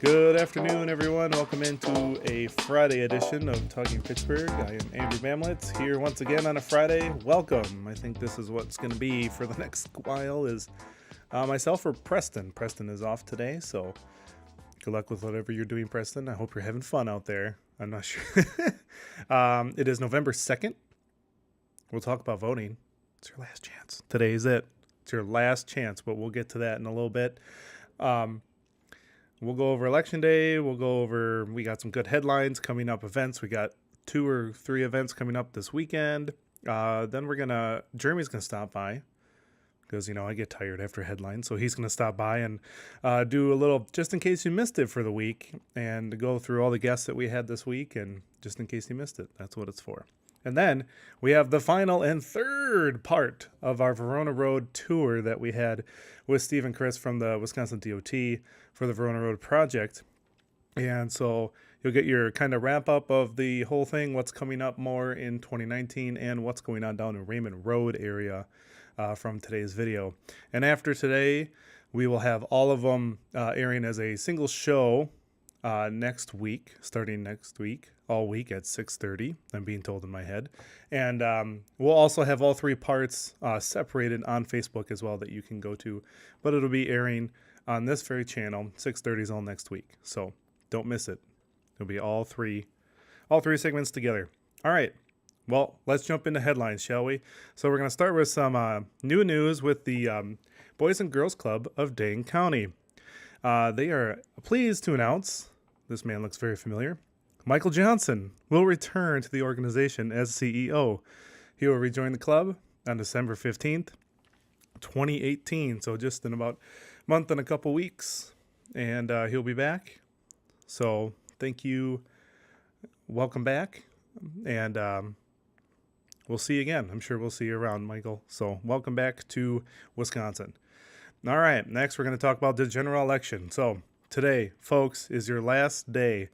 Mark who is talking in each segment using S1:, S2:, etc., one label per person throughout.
S1: Good afternoon, everyone. Welcome into a Friday edition of Talking Fitchburg. I am Andrew Bamlitz here once again on a Friday. Welcome. I think this is what's going to be for the next while is myself or Preston. Preston is off today, so good luck with whatever you're doing, Preston. I hope you're having fun out there. I'm not sure. It is November 2nd. We'll talk about voting. It's your last chance. Today is it. It's your last chance, but we'll get to that in a little bit. We'll go over Election Day. We got some good headlines coming up, events. We got 2 or 3 events coming up this weekend. Then Jeremy's going to stop by because, I get tired after headlines. So he's going to stop by and do a little, just in case you missed it for the week, and go through all the guests that we had this week. And just in case you missed it, that's what it's for. And then we have the final and third part of our Verona Road tour that we had with Steve and Chris from the Wisconsin DOT for the Verona Road project. And so you'll get your kind of wrap up of the whole thing, what's coming up more in 2019 and what's going on down in Raymond Road area from today's video. And after today, we will have all of them airing as a single show next week, starting next week, all week at 6:30. I'm being told in my head. And we'll also have all 3 parts separated on Facebook as well that you can go to. But it'll be airing on this very channel, 6:30 is all next week. So don't miss it. It'll be all three segments together. All right. Well, let's jump into headlines, shall we? So we're going to start with some new news with the Boys and Girls Club of Dane County. They are pleased to announce, this man looks very familiar, Michael Johnson will return to the organization as CEO. He will rejoin the club on December 15th, 2018. So just in about a month and a couple weeks. And he'll be back. So thank you. Welcome back. And we'll see you again. I'm sure we'll see you around, Michael. So welcome back to Wisconsin. All right. Next, we're going to talk about the general election. So today, folks, is your last day.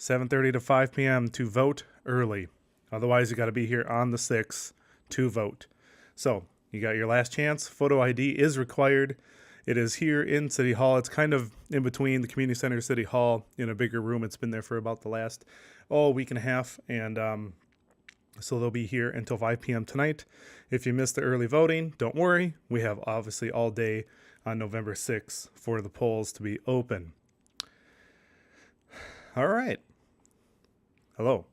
S1: 7:30 to 5 p.m. to vote early. Otherwise, you got to be here on the 6th to vote. So you got your last chance. Photo ID is required. It is here in City Hall. It's kind of in between the Community Center, City Hall, in a bigger room. It's been there for about the last week and a half. And so they'll be here until 5 p.m. tonight. If you missed the early voting, don't worry. We have obviously all day on November 6th for the polls to be open. All right. Hello.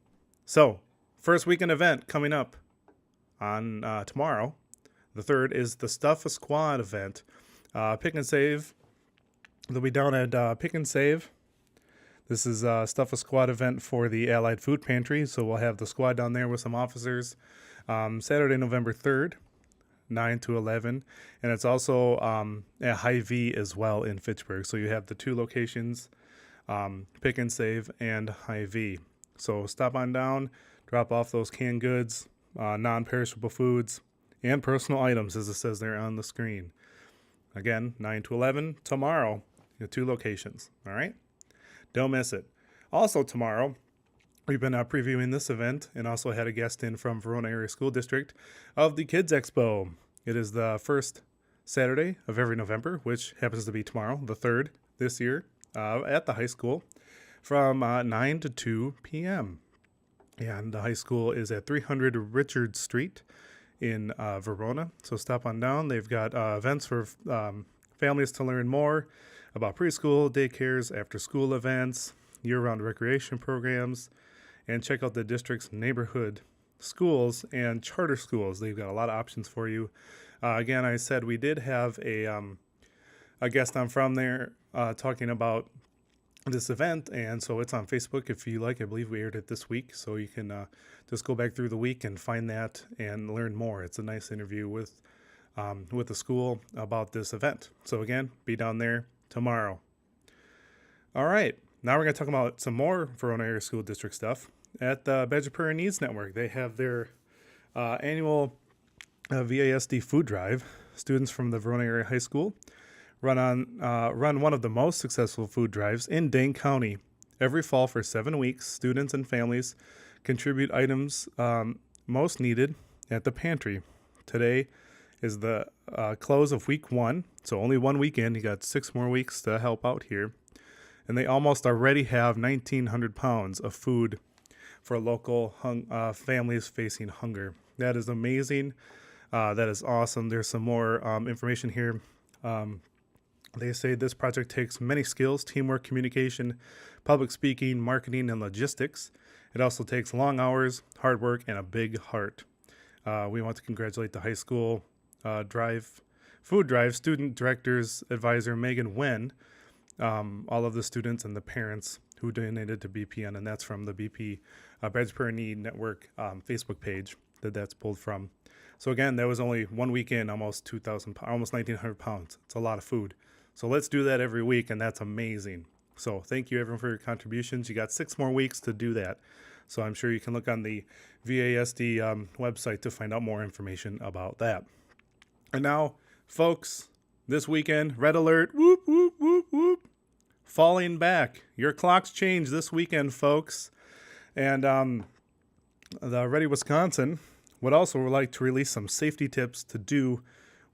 S1: So, first weekend event coming up on tomorrow. The 3rd is the Stuff a Squad event. Pick and Save. They'll be down at Pick and Save. This is a Stuff a Squad event for the Allied Food Pantry. So we'll have the squad down there with some officers. Saturday, November 3rd, 9 to 11. And it's also at Hy-Vee as well in Fitchburg. So you have the 2 locations, Pick and Save and Hy-Vee. So stop on down, drop off those canned goods, non-perishable foods, and personal items, as it says there on the screen. Again, 9 to 11 tomorrow, the 2 locations. All right? Don't miss it. Also tomorrow, we've been previewing this event and also had a guest in from Verona Area School District of the Kids Expo. It is the first Saturday of every November, which happens to be tomorrow, the 3rd this year, at the high school from 9 to 2 p.m. And the high school is at 300 Richard Street in Verona. So stop on down. They've got events for families to learn more about preschool, daycares, after-school events, year-round recreation programs, and check out the district's neighborhood schools and charter schools. They've got a lot of options for you. Again, I said we did have a guest on from there talking about this event, and so it's on Facebook if you like. I believe we aired it this week, so you can just go back through the week and find that and learn more. It's a nice interview with the school about this event. So again, be down there tomorrow. All right, now we're going to talk about some more Verona Area School District stuff. At the Badger Prairie Needs Network, they have their annual VASD food drive. Students from the Verona Area High School run one of the most successful food drives in Dane County. Every fall for 7 weeks, students and families contribute items most needed at the pantry. Today is the close of week 1, so only 1 weekend. You got 6 more weeks to help out here. and they almost already have 1,900 pounds of food for local families facing hunger. That is amazing. That is awesome. There's some more information here. They say this project takes many skills: teamwork, communication, public speaking, marketing, and logistics. It also takes long hours, hard work, and a big heart. We want to congratulate the high school food drive student directors advisor Megan Wen, all of the students and the parents who donated to BPN, and that's from the BP Breads Per Need Network Facebook page that's pulled from. So again, that was only 1 weekend, almost 1,900 pounds. It's a lot of food. So let's do that every week, and that's amazing. So thank you everyone for your contributions. You got 6 more weeks to do that. So I'm sure you can look on the VASD website to find out more information about that. And now, folks, this weekend, red alert, whoop, whoop, whoop, whoop, falling back. Your clocks change this weekend, folks. And the Ready Wisconsin would also like to release some safety tips to do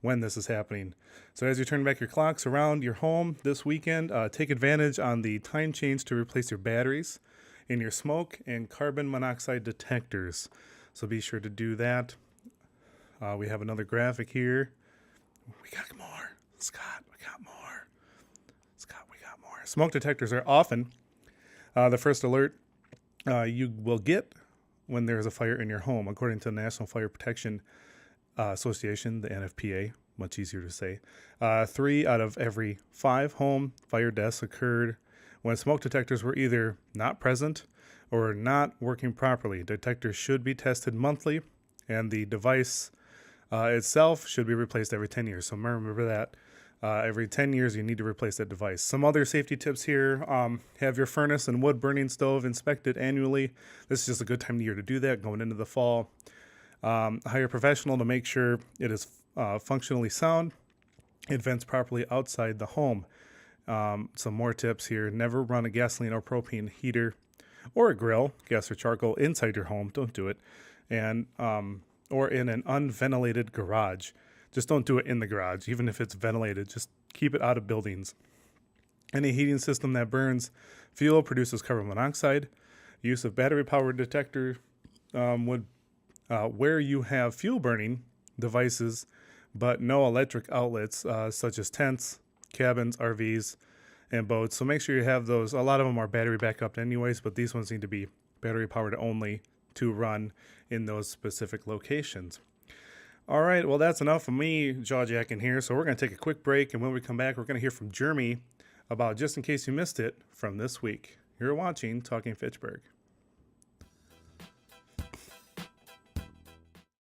S1: when this is happening. So as you turn back your clocks around your home this weekend, take advantage on the time change to replace your batteries in your smoke and carbon monoxide detectors. So be sure to do that. We have another graphic here. We got more. Scott, we got more. Scott, we got more. Smoke detectors are often the first alert you will get when there is a fire in your home, according to the National Fire Protection Association, the NFPA, much easier to say. 3 out of every 5 home fire deaths occurred when smoke detectors were either not present or not working properly. Detectors should be tested monthly, and the device itself should be replaced every 10 years. So remember that. Every 10 years, you need to replace that device. Some other safety tips here. Have your furnace and wood burning stove inspected annually. This is just a good time of year to do that going into the fall. Hire a professional to make sure it is functionally sound. It vents properly outside the home. Some more tips here. Never run a gasoline or propane heater or a grill, gas or charcoal, inside your home. Don't do it. And or in an unventilated garage. Just don't do it in the garage. Even if it's ventilated, just keep it out of buildings. Any heating system that burns fuel produces carbon monoxide. Use of battery-powered detector where you have fuel burning devices, but no electric outlets, such as tents, cabins, RVs, and boats. So make sure you have those. A lot of them are battery backup anyways, but these ones need to be battery-powered only to run in those specific locations. All right, well, that's enough of me jaw-jacking here. So we're going to take a quick break, and when we come back, we're going to hear from Jeremy about Just In Case You Missed It from this week. You're watching Talking Fitchburg.